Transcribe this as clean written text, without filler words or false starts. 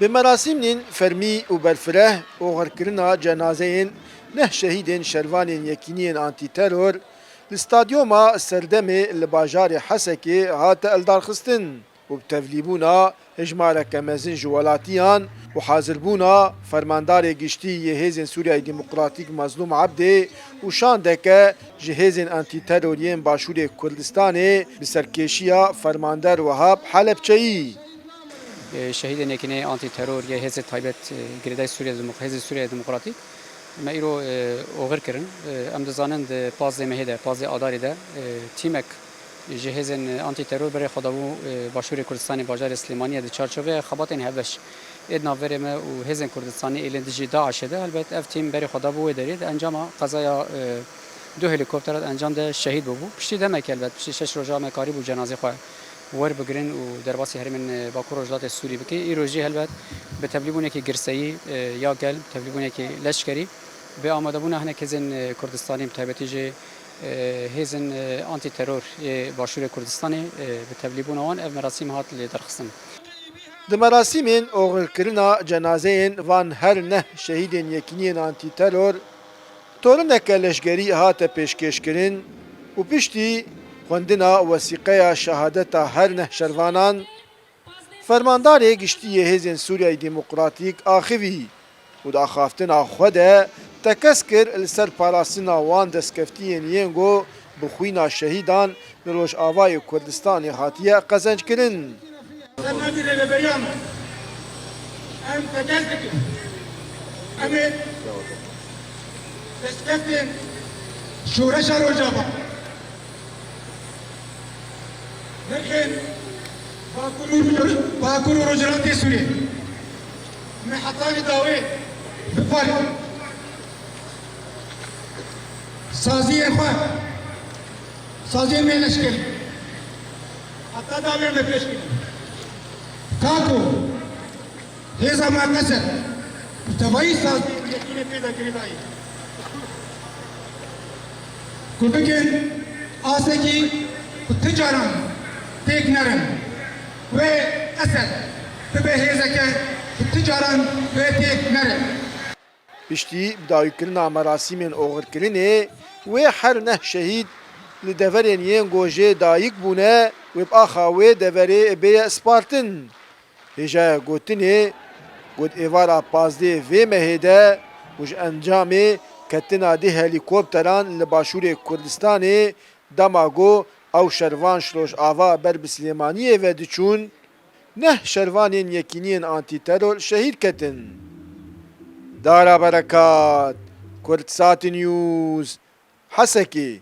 Bi merasimên fermî û berfireh oxirkirina cenazeyên neh şehîdên şervanên yekîniyên antîteror li stadyoma Serdemê li bajarê Hesekê hate eldarxistin û bi tevlîbûna hejmareke mezin ji welatiyan û hazîrbûna fermandarê giştî yê Hêzên Sûriyayê Demokratîk Mazlûm Ebdê û şandeke ji hêzên antîteroriyên Başûrê Kurdistanê bi serkêşiya fermander Wehab Helepçeyî. شهید نکنه آنتی ترور یا حزب تایبت گریدای سوریه حزب سوریه دموکراتیک ما ایرو اوغر کردن ام دزانند پاز مهده پاز آداری ده تیمک جهازن آنتی ترور برای خداوو باشور کردستانی باجار سلیمانی ده چارچوبه خباتن هفش ادنا ورمه و حزب کردستانی ایلندجی داعش ده البته اف تیم برای خداوو دارید انجام قضایا دو هلیکوپتر انجام ده شهید بودو پشتی ده مکل البته پشتی 6 روزه مکاری بو جنازه خواه ور بگرین و درباسی هر من باکور وجدات سوری بکی ایروجی هلبت به تبلیغونه که گرسایی یا گل تبلیغونه که لشکری به آماده بونه هنه کزن کردستانی متابعتی جه هزن آنتی ترور باشور کردستانی به تبلیغونه آن اف مراسم هات لدرخستن. Di merasimên oxirkirina cenazeyên van her neh şehîdên yekîniyên antîteror torineke leşgerî hate pêşkêşkirin û piştî xwendina wesîqeya şehadeta her neh şervanan fermandarê giştî yê Hêzên Sûriyayê Demokratîk axivî û di axaftina xwe de tekez kir li ser parastina wan destkeftiyên yên got bi xwîna şehîdan li Rojavayê Kurdistanê hatiye qezençkirin. شورش روجابا لكن باكور رجلات سوريا محطاني داوي بفارق سازي اخوان سازي من الاشكال حتى داوي بفشكل كاكو هذا ما كسر تبعي سازي يكيني بيدا كريداي Kubik'in aseki ticaran teknerin ve esed tebehezeke ticaran ve teknerin. Piştî dawîkirina merasimên oxirkirinê wê her neh şehîd li deverên yên got jê dayîk bûne wê bi axa wê deverê bêye spartin. Hêjaya gotinê got êvara pazdê vê mehê de û ji encamê ketina dê helîkopteran li Başûrê Kurdistanê dema got ew şervan ji Rojava ber bi Silêmaniyê ve diçûn neh şervanên yekîniyên antîteror şehîd ketin. Dara berekat Kurdsat News Hesekê.